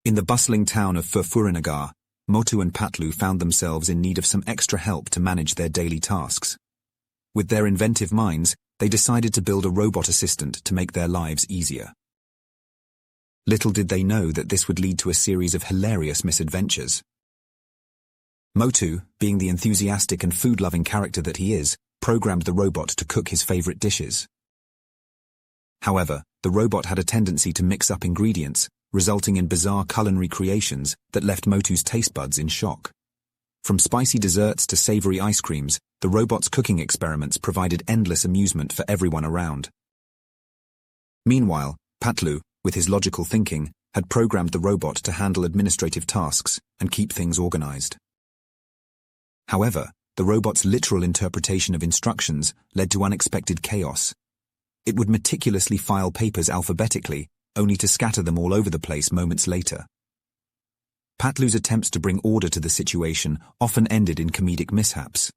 In the bustling town of Furfurinagar, Motu and Patlu found themselves in need of some extra help to manage their daily tasks. With their inventive minds, they decided to build a robot assistant to make their lives easier. Little did they know that this would lead to a series of hilarious misadventures. Motu, being the enthusiastic and food-loving character that he is, programmed the robot to cook his favorite dishes. However, the robot had a tendency to mix up ingredients, resulting in bizarre culinary creations that left Motu's taste buds in shock. From spicy desserts to savory ice creams, the robot's cooking experiments provided endless amusement for everyone around. Meanwhile, Patlu, with his logical thinking, had programmed the robot to handle administrative tasks and keep things organized. However, the robot's literal interpretation of instructions led to unexpected chaos. It would meticulously file papers alphabetically, only to scatter them all over the place moments later. Patlu's attempts to bring order to the situation often ended in comedic mishaps.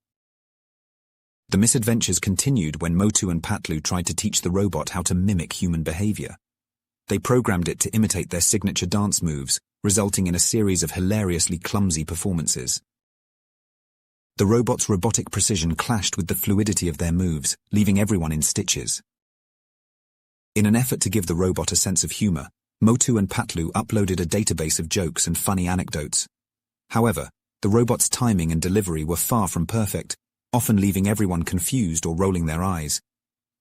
The misadventures continued when Motu and Patlu tried to teach the robot how to mimic human behavior. They programmed it to imitate their signature dance moves, resulting in a series of hilariously clumsy performances. The robot's robotic precision clashed with the fluidity of their moves, leaving everyone in stitches. In an effort to give the robot a sense of humor, Motu and Patlu uploaded a database of jokes and funny anecdotes. However, the robot's timing and delivery were far from perfect, often leaving everyone confused or rolling their eyes.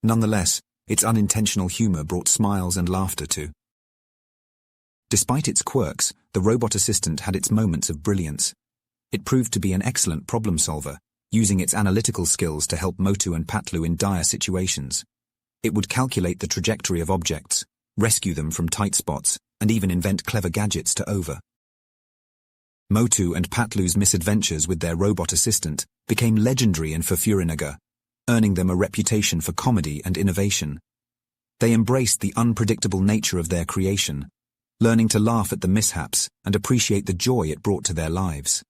Nonetheless, its unintentional humor brought smiles and laughter too. Despite its quirks, the robot assistant had its moments of brilliance. It proved to be an excellent problem solver, using its analytical skills to help Motu and Patlu in dire situations. It would calculate the trajectory of objects, rescue them from tight spots, and even invent clever gadgets to over. Motu and Patlu's misadventures with their robot assistant became legendary in Furfurinagar, earning them a reputation for comedy and innovation. They embraced the unpredictable nature of their creation, learning to laugh at the mishaps and appreciate the joy it brought to their lives.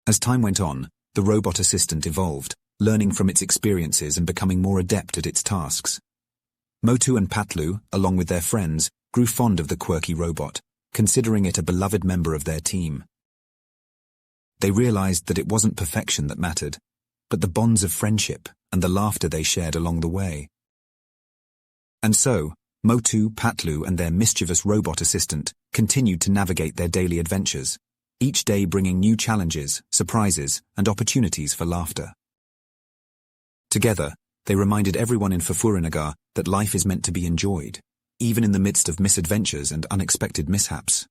As time went on, the robot assistant evolved, learning from its experiences and becoming more adept at its tasks. Motu and Patlu, along with their friends, grew fond of the quirky robot, considering it a beloved member of their team. They realized that it wasn't perfection that mattered, but the bonds of friendship and the laughter they shared along the way. And so, Motu, Patlu, and their mischievous robot assistant continued to navigate their daily adventures, each day bringing new challenges, surprises, and opportunities for laughter. Together, they reminded everyone in Furfurinagar that life is meant to be enjoyed, even in the midst of misadventures and unexpected mishaps.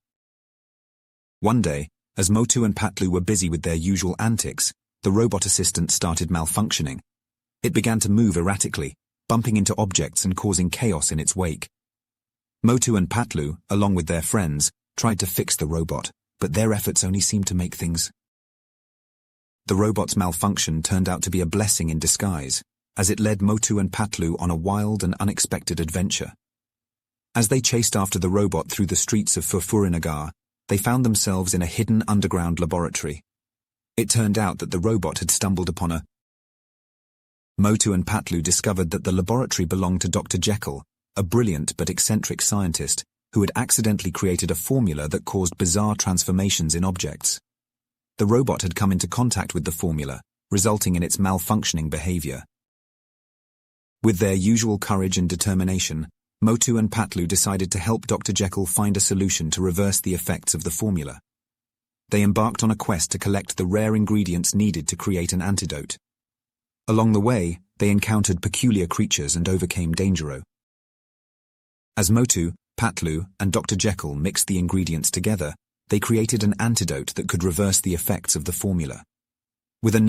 One day, as Motu and Patlu were busy with their usual antics, the robot assistant started malfunctioning. It began to move erratically, bumping into objects and causing chaos in its wake. Motu and Patlu, along with their friends, tried to fix the robot, but their efforts only seemed to make things. The robot's malfunction turned out to be a blessing in disguise, as it led Motu and Patlu on a wild and unexpected adventure. As they chased after the robot through the streets of Furfurinagar, they found themselves in a hidden underground laboratory. It turned out that the robot had stumbled upon a... Motu and Patlu discovered that the laboratory belonged to Dr. Jekyll, a brilliant but eccentric scientist who had accidentally created a formula that caused bizarre transformations in objects. The robot had come into contact with the formula, resulting in its malfunctioning behavior. With their usual courage and determination, Motu and Patlu decided to help Dr. Jekyll find a solution to reverse the effects of the formula. They embarked on a quest to collect the rare ingredients needed to create an antidote. Along the way, they encountered peculiar creatures and overcame danger. As Motu, Patlu, and Dr. Jekyll mixed the ingredients together, they created an antidote that could reverse the effects of the formula. With a